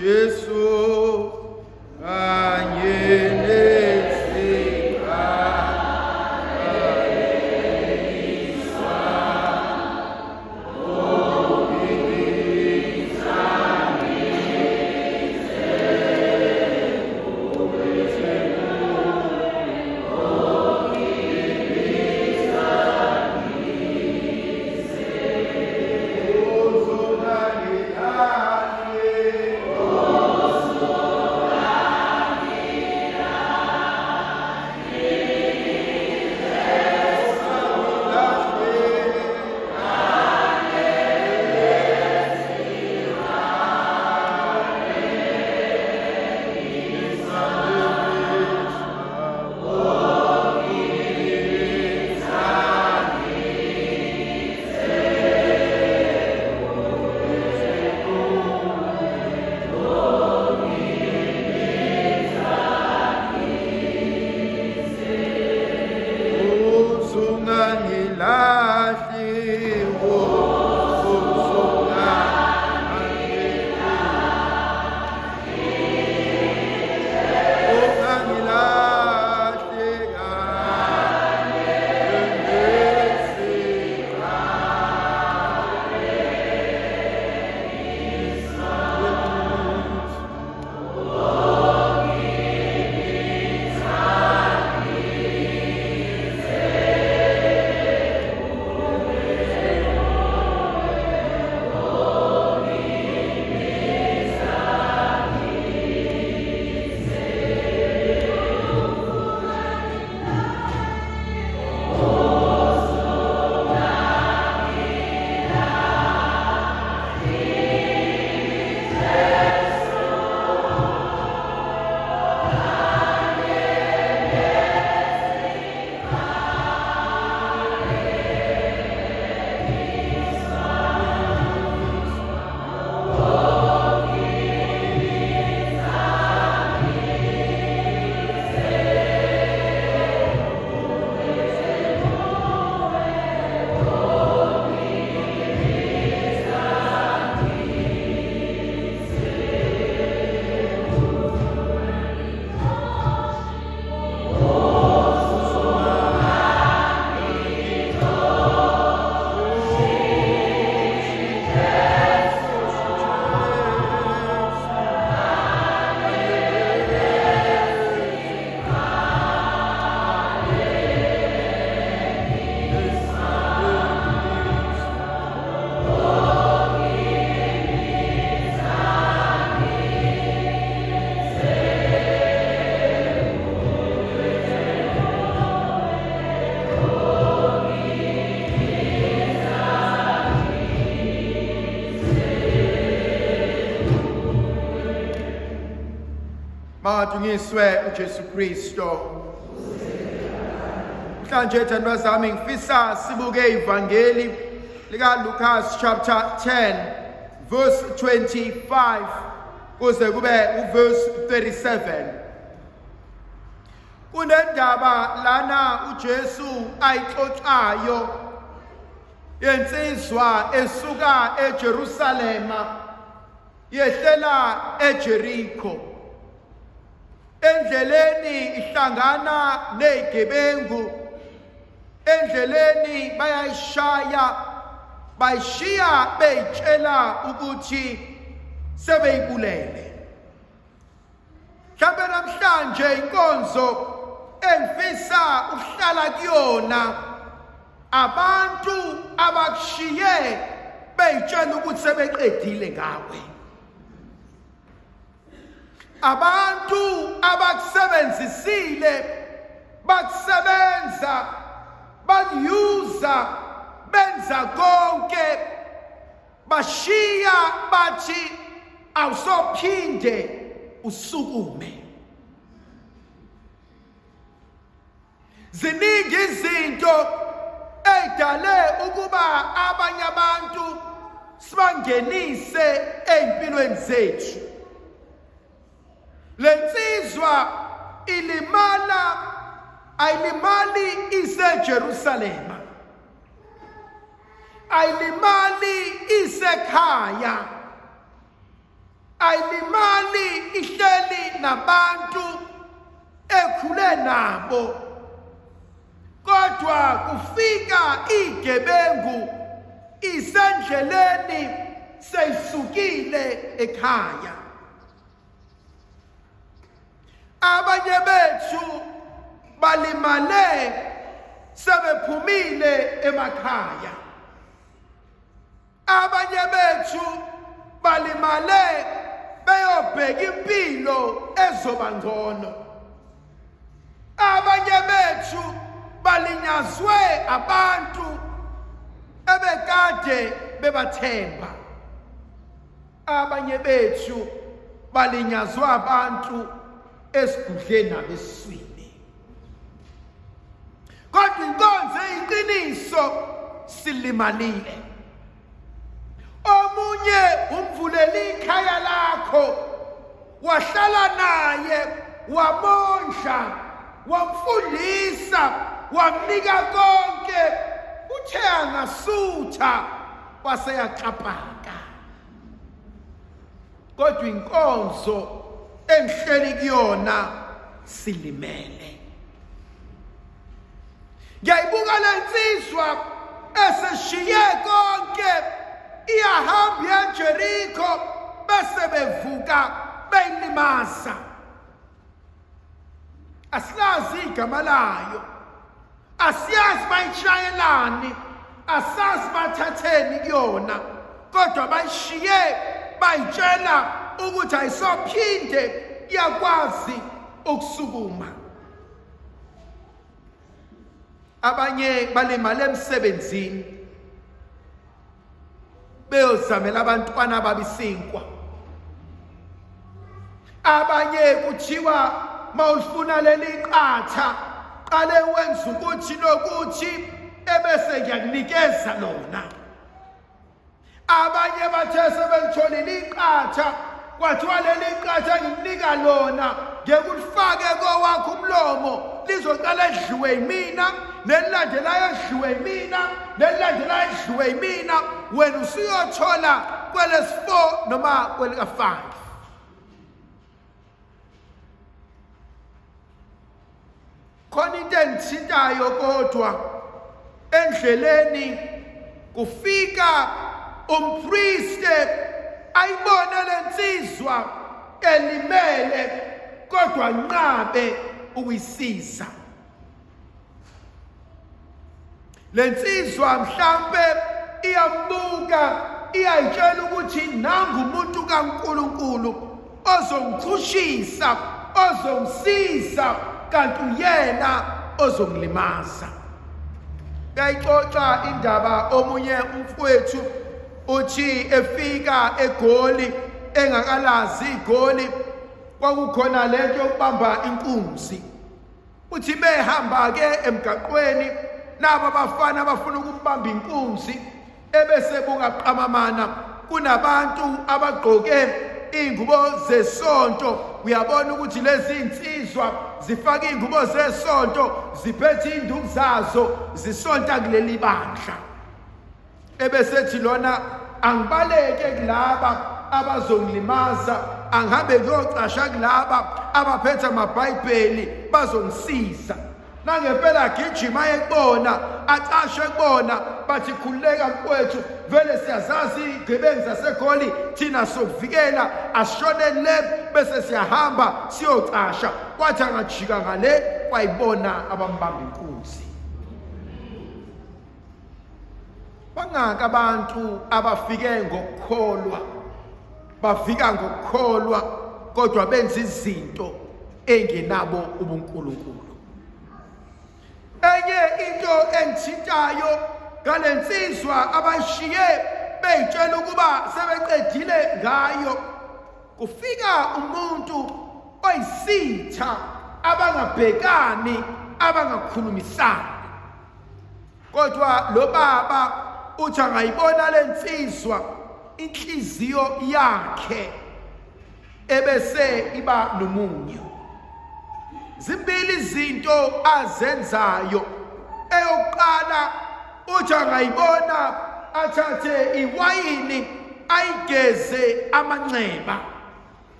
Jesu, Anye Nesika. Madunyiswe uJesu Kristo. Mhlanje thandwa zami ngifisa sibuke ivangeli lika Lucas chapter 10 verse 25 kuze kube uverse 37. Kunendaba lana uJesu ayixoxayo yensizwa esuka eJerusalema yehlela eJerikho. Endleleni ihlangana nezigebengu, endleleni bayayishaya, bayishiya beyitshela ukuthi sebeyibulele. Mhlawumbe namhlanje inkonzo engifisa ukuhlala kuyona abantu abakushiye beyitshela ukuthi sebeqedile ngawe. Abantu abakusebenzisile, bakusebenza, bakuyuza, benza konke, bashiya bathi awusophinde usukume. Ziningi izinto ezidale ukuba abanye abantu sibangenise empilweni zethu. Lensizwa ilimala, ayilimali iseJerusalema, ayilimali isekhaya, ayilimali ihleli nabantu ekhule nabo, kodwa kufika izigebengu isendleleni seyisukile ekhaya. Abanye bethu balimale sebephumile emakhaya. Abanye bethu balimale beyobheka impilo ezoba ngcono. Abanye bethu balinyazwe abantu ebekade bebathemba. Abanye bethu balinyazwa abantu esigudleni nabeswini. Kodwa inkonzo eyiqiniso silimalile. Omunye umvulele ikhaya lakho, wahlala naye, wamondla, wamfundisa, wamnika konke, uthe angasutha waseyaxhaphaka. Kodwa inkonzo engihleli kuyona silimele. Ngiyayibuka lensizwa eseshiye konke, iyahamba eJerikho bese bevuka beyilimaza. Asilazi igama layo, asiyazi bayishayelani, asazi bathatheni kuyona, kodwa bayishiye bayitshela ukuthi ayisophinde iyakwazi ukusukuma. Abanye balimala emsebenzini beyozamela abantwana babisinkwa. Abanye kuthiwa mawufuna leli qatha qale wenza ukuthi nokuthi ebese ngiyakunikeza lona. Abanye bathe sebelitholile iqatha, kwathiwa leli qatha ngikunika lona ngekulifake kowakho umlomo lizoqala edliwe yimina, nelilandelayo edliwe yimina, nelilandelayo edliwe yimina, wena usuyothola kwelesi-4 noma kwelika-5. Khona into engithintayo kodwa endleleni kufika umpriste ayibone lensizwa elimele kodwa nqabe ukuyisiza. Lensizwa mhlambe iyambuka, iyayitshela ukuthi nangu umuntu kaNkulunkulu ozongikhushisa, ozongisiza, kanti uyena ozongilimaza. Ngiyayixoxa indaba omunye umfowethu uthi efika eGoli engakalazi iGoli kwakukhona lento yokubamba inkunzi. Uthi behamba ke emgaqweni naba bafana abafuna ukumbamba inkunzi ebese bungaqamamana kunabantu abagqoke ingubo zesonto. Uyabona ukuthi lezi insizwa zifaka ingubo zesonto ziphethe induku zazo zisonta kuleli bandla. Ebese ethi lona angibaleke kulaba abazongilimaza, angihambe ngiyocasha kulaba abaphethe amabhayibheli bazongisiza. Nangempela agijima ekubona, acashe kubona, bathi khululeka mfowethu, vele siyazazi izigebengu zaseGoli, thina sokuvikela, asishoneni le bese siyahamba siyocasha. Kwathi angajika ngale wayibona abambamba inkunzi. Bangaki abantu abafike ngokukholwa, bafika ngokukholwa kodwa benza izinto engenabo ubuNkulunkulu. Enye into engithintayo ngalensizwa abayishiye beyitshela ukuba sebeqedile ngayo, kufika umuntu oyisitha abangabhekani, abangakhulumisani. Kodwa lo baba uthi angayibona lensizwa inhliziyo yakhe ebese iba nomunye. Zimbili izinto azenzayo. Eyokuqala uthi angayibona athathe iwayini ayigeze amanxeba,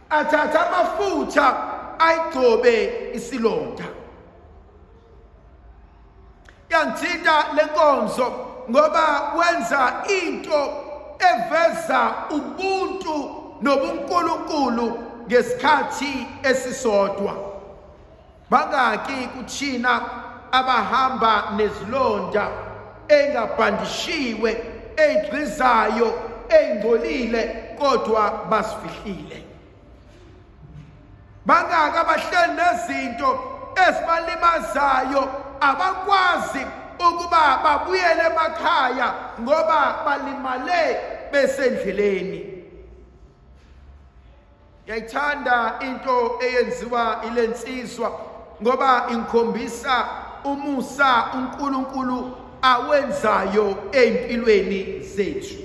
athathe amafutha ayigcobe isilonda. Yangithinta lenkonzo ngoba wenza into eveza ubuntu nobuNkulunkulu ngesikhathi esisodwa. Bangaki kuthina abahamba nezilonda engabhandishiwe, ezigqizayo, ezingcolile kodwa basifihlile. Bangaki abahleli nezinto ezibalimazayo abakwazi ukuba babuyele emakhaya ngoba balimale besendleleni. Ngiyayithanda into eyenziwa ilensizwa ngoba inkhombisa umusa uNkulunkulu awenzayo empilweni zethu.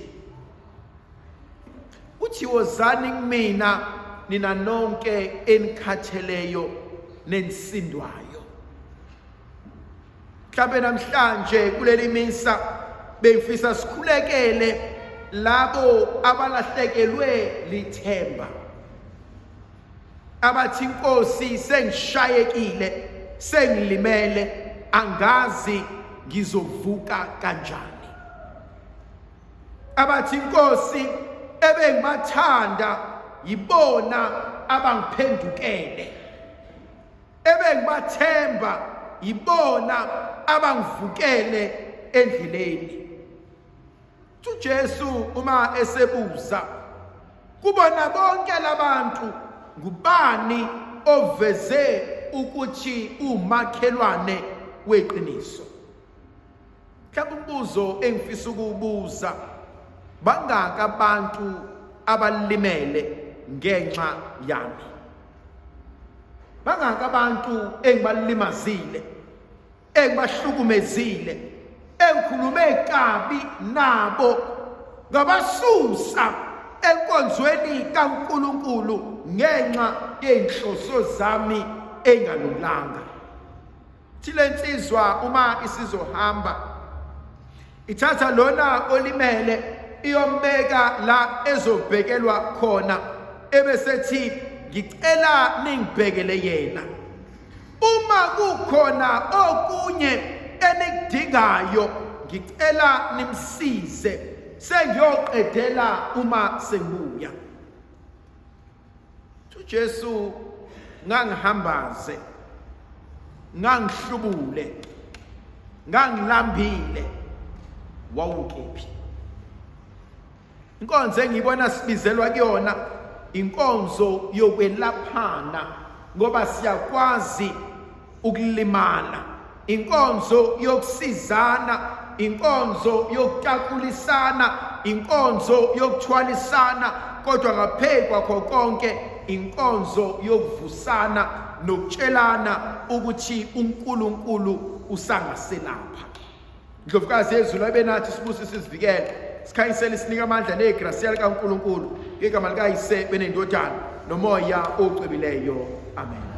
Uthi wozani kumina nina nonke enikhatheleyo nensindwayo. Mhlawumbe namhlanje kuleli misa bengifisa sikhulekele labo abalahlekelwe lithemba, abathi Nkosi sengishayekile, sengilimele, angazi ngizovuka kanjani. Abathi Nkosi ebengibathanda yibona abangiphendukele, ebengibathemba yibona abangivukele endleleni. uJesu uma esebuza kubona bonke labantu, ngubani oveze ukuthi umakhelwane weqiniso? Mhlawumbe umbuzo engifisa ukubuza, bangaka abantu abalimele ngenxa yami? Bangaka abantu engibalimazile, engibahlukumezile, engikhulume kabi nabo, ngabasusa enkonzweni kaNkulunkulu ngenxa yenhloso zami engalunganga? Thile nsizwa uma isizohamba ithatha lona olimele iyombeka la ezobhekelwa khona, ebesethi ngicela ningibhekele yena. Uma kukhona okunye enikudingayo ngicela nimsize, sengiyoqedela uma sengibuya. uJesu ngangihambaze, ngangihlubule, ngangilambile, wawukephi? Inkonzo engiyibona sibizelwa kuyona inkonzo yokwelaphana ngoba siyakwazi ukulimala, inkonzo yokusizana, inkonzo yokutakulisana, inkonzo yokuthwalisana, kodwa ngaphezu kwakho konke inkonzo yokuvusana nokutshelana ukuthi uNkulunkulu usangaselapha. Ndlovukazi yezulu abenathi sibusi sizivikele, sikhanyisele sinika amandla negrasiya likaNkulunkulu, igama likaYise benendodana nomoya ocwebileyo. Amen.